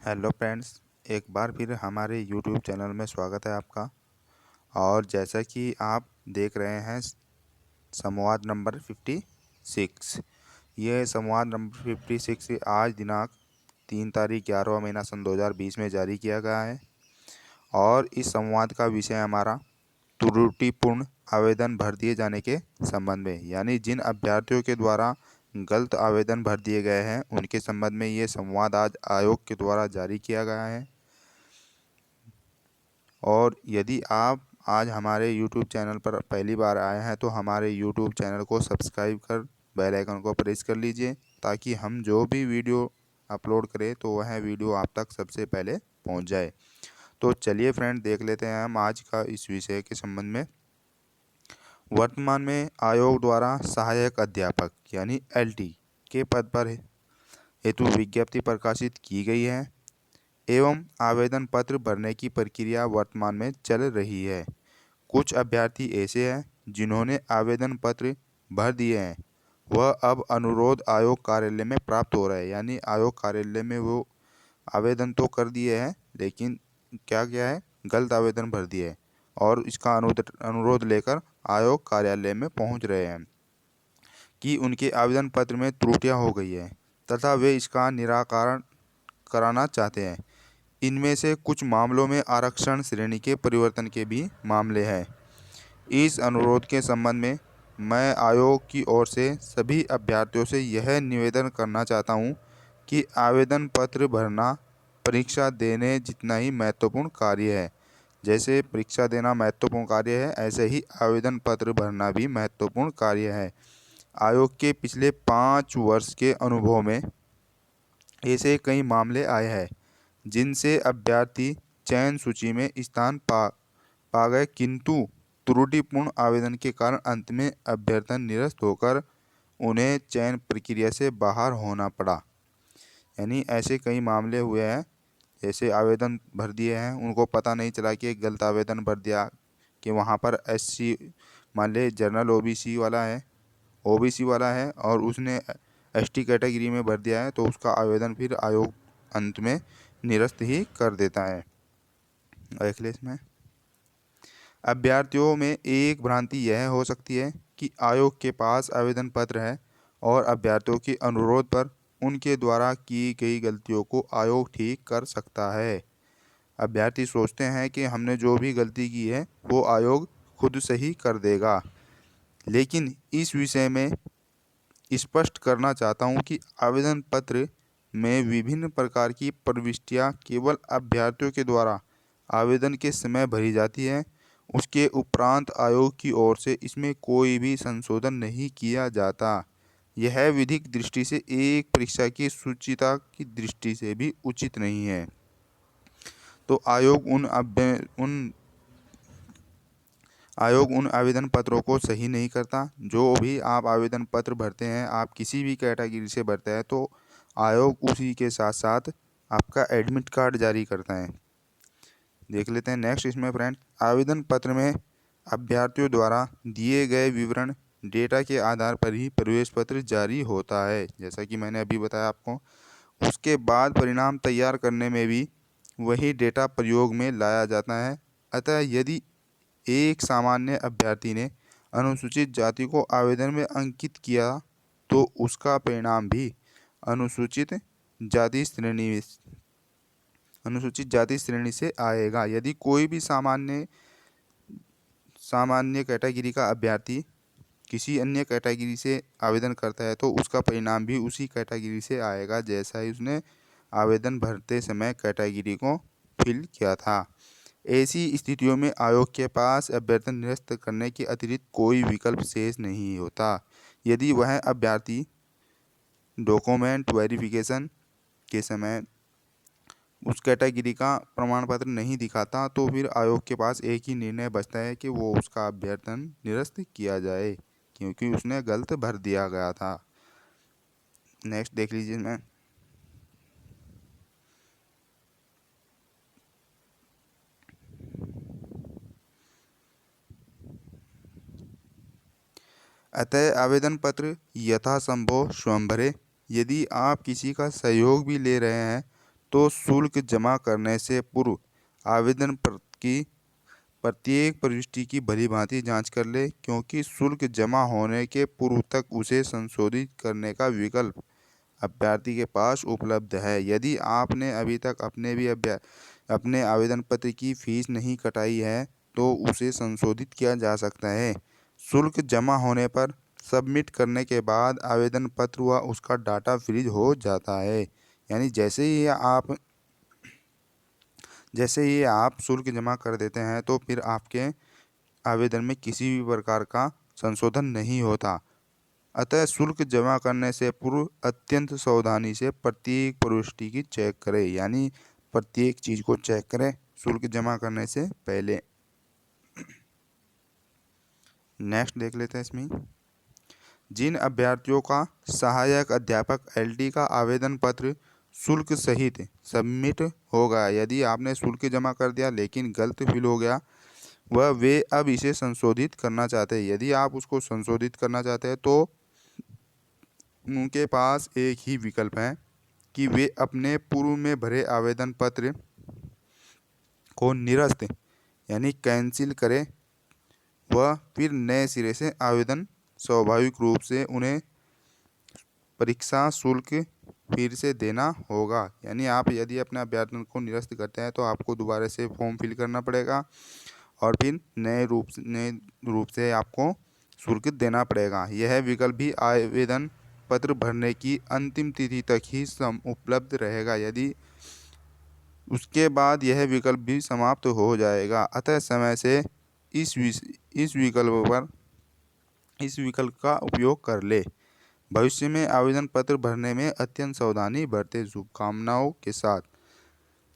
Hello friends, एक बार फिर हमारे यूट्यूब चैनल में स्वागत है आपका। और जैसा कि आप देख रहे हैं संवाद नंबर 56। ये संवाद नंबर 56 आज दिनांक 3 तारीख 11वां महीना सन 2020 में जारी किया गया है। और इस संवाद का विषय हमारा त्रुटिपूर्ण आवेदन भर दिए जाने के संबंध में, यानी जिन अभ्यर्थियों के द्वारा गलत आवेदन भर दिए गए हैं उनके संबंध में ये संवाद आज आयोग के द्वारा जारी किया गया है। और यदि आप आज हमारे YouTube चैनल पर पहली बार आए हैं तो हमारे YouTube चैनल को सब्सक्राइब कर बेल आइकन को प्रेस कर लीजिए, ताकि हम जो भी वीडियो अपलोड करें तो वह वीडियो आप तक सबसे पहले पहुंच जाए। तो चलिए फ्रेंड, देख लेते हैं हम आज का इस विषय के संबंध में। वर्तमान में आयोग द्वारा सहायक अध्यापक यानी LT के पद पर हेतु विज्ञप्ति प्रकाशित की गई है एवं आवेदन पत्र भरने की प्रक्रिया वर्तमान में चल रही है। कुछ अभ्यर्थी ऐसे हैं जिन्होंने आवेदन पत्र भर दिए हैं, वह अब अनुरोध आयोग कार्यालय में प्राप्त हो रहा है। यानी आयोग कार्यालय में वो आवेदन तो कर दिए हैं, लेकिन क्या क्या है, गलत आवेदन भर दिए है और इसका अनुरोध लेकर आयोग कार्यालय में पहुंच रहे हैं कि उनके आवेदन पत्र में त्रुटियां हो गई है तथा वे इसका निराकरण कराना चाहते हैं। इनमें से कुछ मामलों में आरक्षण श्रेणी के परिवर्तन के भी मामले हैं। इस अनुरोध के संबंध में मैं आयोग की ओर से सभी अभ्यर्थियों से यह निवेदन करना चाहता हूं कि आवेदन पत्र भरना परीक्षा देने जितना ही महत्वपूर्ण कार्य है। जैसे परीक्षा देना महत्वपूर्ण कार्य है, ऐसे ही आवेदन पत्र भरना भी महत्वपूर्ण कार्य है। आयोग के पिछले 5 वर्ष के अनुभव में ऐसे कई मामले आए हैं जिनसे अभ्यर्थी चयन सूची में स्थान पा गए, किंतु त्रुटिपूर्ण आवेदन के कारण अंत में अभ्यर्थन निरस्त होकर उन्हें चयन प्रक्रिया से बाहर होना पड़ा। यानी ऐसे कई मामले हुए हैं, जैसे आवेदन भर दिए हैं, उनको पता नहीं चला कि एक गलत आवेदन भर दिया कि वहाँ पर SC, मान ले जनरल OBC वाला है और उसने ST कैटेगरी में भर दिया है, तो उसका आवेदन फिर आयोग अंत में निरस्त ही कर देता है। देख ले इसमें अभ्यर्थियों में एक भ्रांति यह हो सकती है कि आयोग के पास आवेदन पत्र है और अभ्यर्थियों के अनुरोध पर उनके द्वारा की गई गलतियों को आयोग ठीक कर सकता है। अभ्यर्थी सोचते हैं कि हमने जो भी गलती की है वो आयोग खुद सही कर देगा, लेकिन इस विषय में स्पष्ट करना चाहता हूं कि आवेदन पत्र में विभिन्न प्रकार की प्रविष्टियां केवल अभ्यर्थियों के द्वारा आवेदन के समय भरी जाती है। उसके उपरांत आयोग की ओर से इसमें कोई भी संशोधन नहीं किया जाता। यह विधिक दृष्टि से एक परीक्षा की शुचिता की दृष्टि से भी उचित नहीं है। तो आयोग उन आवेदन पत्रों को सही नहीं करता। जो भी आप आवेदन पत्र भरते हैं, आप किसी भी कैटेगरी से भरते हैं, तो आयोग उसी के साथ साथ आपका एडमिट कार्ड जारी करता है। देख लेते हैं नेक्स्ट इसमें फ्रेंड, आवेदन पत्र में अभ्यर्थियों द्वारा दिए गए विवरण डेटा के आधार पर ही प्रवेश पत्र जारी होता है, जैसा कि मैंने अभी बताया आपको। उसके बाद परिणाम तैयार करने में भी वही डेटा प्रयोग में लाया जाता है। अतः यदि एक सामान्य अभ्यर्थी ने अनुसूचित जाति को आवेदन में अंकित किया तो उसका परिणाम भी अनुसूचित जाति श्रेणी से आएगा। यदि कोई भी सामान्य कैटेगरी का अभ्यर्थी किसी अन्य कैटेगरी से आवेदन करता है तो उसका परिणाम भी उसी कैटेगरी से आएगा, जैसा ही उसने आवेदन भरते समय कैटेगरी को फिल किया था। ऐसी स्थितियों में आयोग के पास अभ्यर्थन निरस्त करने के अतिरिक्त कोई विकल्प शेष नहीं होता। यदि वह अभ्यर्थी डॉक्यूमेंट वेरिफिकेशन के समय उस कैटेगरी का प्रमाण पत्र नहीं दिखाता तो फिर आयोग के पास एक ही निर्णय बचता है कि वो उसका अभ्यर्थन निरस्त किया जाए, क्योंकि उसने गलत भर दिया गया था। नेक्स्ट देख लीजिए मैं, अतः आवेदन पत्र यथासंभव स्वयं भरें। यदि आप किसी का सहयोग भी ले रहे हैं तो शुल्क जमा करने से पूर्व आवेदन की प्रत्येक प्रविष्टि की भलीभांति जांच कर ले, क्योंकि शुल्क जमा होने के पूर्व तक उसे संशोधित करने का विकल्प अभ्यर्थी के पास उपलब्ध है। यदि आपने अभी तक अपने आवेदन पत्र की फीस नहीं कटाई है तो उसे संशोधित किया जा सकता है। शुल्क जमा होने पर सबमिट करने के बाद आवेदन पत्र व उसका डाटा फ्रीज हो जाता है। यानी जैसे ही आप शुल्क जमा कर देते हैं तो फिर आपके आवेदन में किसी भी प्रकार का संशोधन नहीं होता। अतः शुल्क जमा करने से पूर्व अत्यंत सावधानी से प्रत्येक प्रविष्टि की चेक करें, यानी प्रत्येक चीज़ को चेक करें शुल्क जमा करने से पहले। नेक्स्ट देख लेते हैं इसमें, जिन अभ्यर्थियों का सहायक अध्यापक एलटी का आवेदन पत्र शुल्क सहित सबमिट होगा, यदि आपने शुल्क जमा कर दिया लेकिन गलत फिल हो गया वे अब इसे संशोधित करना चाहते हैं। यदि आप उसको संशोधित करना चाहते हैं तो उनके पास एक ही विकल्प है कि वे अपने पूर्व में भरे आवेदन पत्र को निरस्त यानी कैंसिल करें व फिर नए सिरे से आवेदन स्वाभाविक रूप से उन्हें परीक्षा शुल्क फिर से देना होगा। यानी आप यदि अपने आवेदन को निरस्त करते हैं तो आपको दोबारा से फॉर्म फिल करना पड़ेगा और फिर नए रूप से आपको शुल्क देना पड़ेगा। यह विकल्प भी आवेदन पत्र भरने की अंतिम तिथि तक ही उपलब्ध रहेगा। यदि उसके बाद यह विकल्प भी समाप्त हो जाएगा। अतः समय से इस विकल्प का उपयोग कर ले। भविष्य में आवेदन पत्र भरने में अत्यंत सावधानी बरते। शुभकामनाओं के साथ।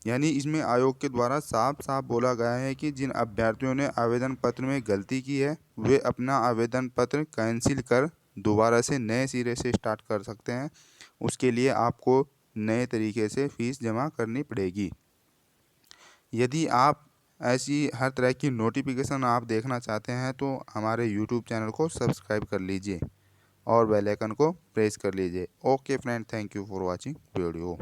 यानी इसमें आयोग के द्वारा साफ साफ बोला गया है कि जिन अभ्यर्थियों ने आवेदन पत्र में गलती की है वे अपना आवेदन पत्र कैंसिल कर दोबारा से नए सिरे से स्टार्ट कर सकते हैं। उसके लिए आपको नए तरीके से फीस जमा करनी पड़ेगी। यदि आप ऐसी हर तरह की नोटिफिकेशन आप देखना चाहते हैं तो हमारे यूट्यूब चैनल को सब्सक्राइब कर लीजिए और बेल आइकन को प्रेस कर लीजिए। Okay friend, thank you for watching video.